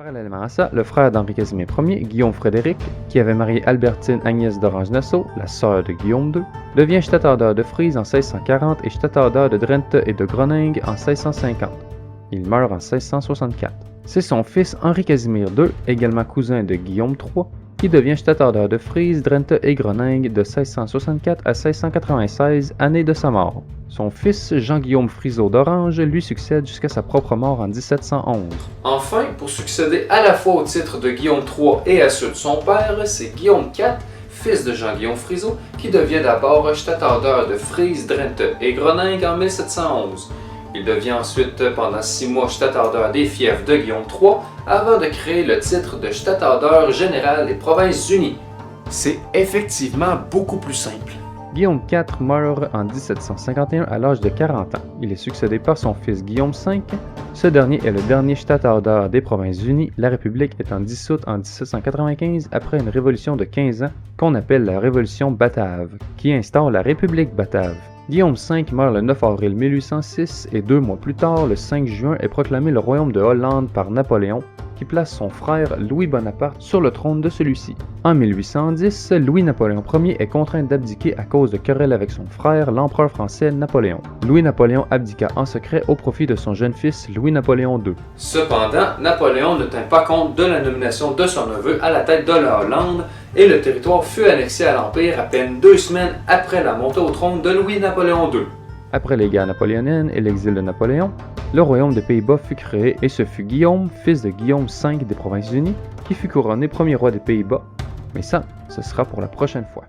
Parallèlement à ça, le frère d'Henri Casimir Ier, Guillaume Frédéric, qui avait marié Albertine Agnès d'Orange-Nassau, la sœur de Guillaume II, devient stadtholder de Frise en 1640 et stadtholder de Drenthe et de Groningue en 1650. Il meurt en 1664. C'est son fils Henri Casimir II, également cousin de Guillaume III, qui devient stadtholder de Frise, Drenthe et Groningue de 1664 à 1696, année de sa mort. Son fils Jean-Guillaume Friseau d'Orange lui succède jusqu'à sa propre mort en 1711. Enfin, pour succéder à la fois au titre de Guillaume III et à ceux de son père, c'est Guillaume IV, fils de Jean-Guillaume Friseau, qui devient d'abord stadtholder de Frise, Drenthe et Groningue en 1711. Il devient ensuite pendant 6 mois stadtholder des fiefs de Guillaume III avant de créer le titre de stadtholder général des Provinces-Unies. C'est effectivement beaucoup plus simple. Guillaume IV meurt en 1751 à l'âge de 40 ans. Il est succédé par son fils Guillaume V. Ce dernier est le dernier stadtholder des Provinces-Unies, la République étant dissoute en 1795 après une révolution de 15 ans qu'on appelle la Révolution batave, qui instaure la République batave. Guillaume V meurt le 9 avril 1806 et 2 mois plus tard, le 5 juin, est proclamé le royaume de Hollande par Napoléon, qui place son frère Louis Bonaparte sur le trône de celui-ci. En 1810, Louis-Napoléon Ier est contraint d'abdiquer à cause de querelles avec son frère, l'empereur français Napoléon. Louis-Napoléon abdiqua en secret au profit de son jeune fils Louis-Napoléon II. Cependant, Napoléon ne tint pas compte de la nomination de son neveu à la tête de la Hollande et le territoire fut annexé à l'Empire à peine 2 semaines après la montée au trône de Louis-Napoléon II. Après les guerres napoléoniennes et l'exil de Napoléon, le royaume des Pays-Bas fut créé et ce fut Guillaume, fils de Guillaume V des Provinces-Unies, qui fut couronné premier roi des Pays-Bas. Mais ça, ce sera pour la prochaine fois.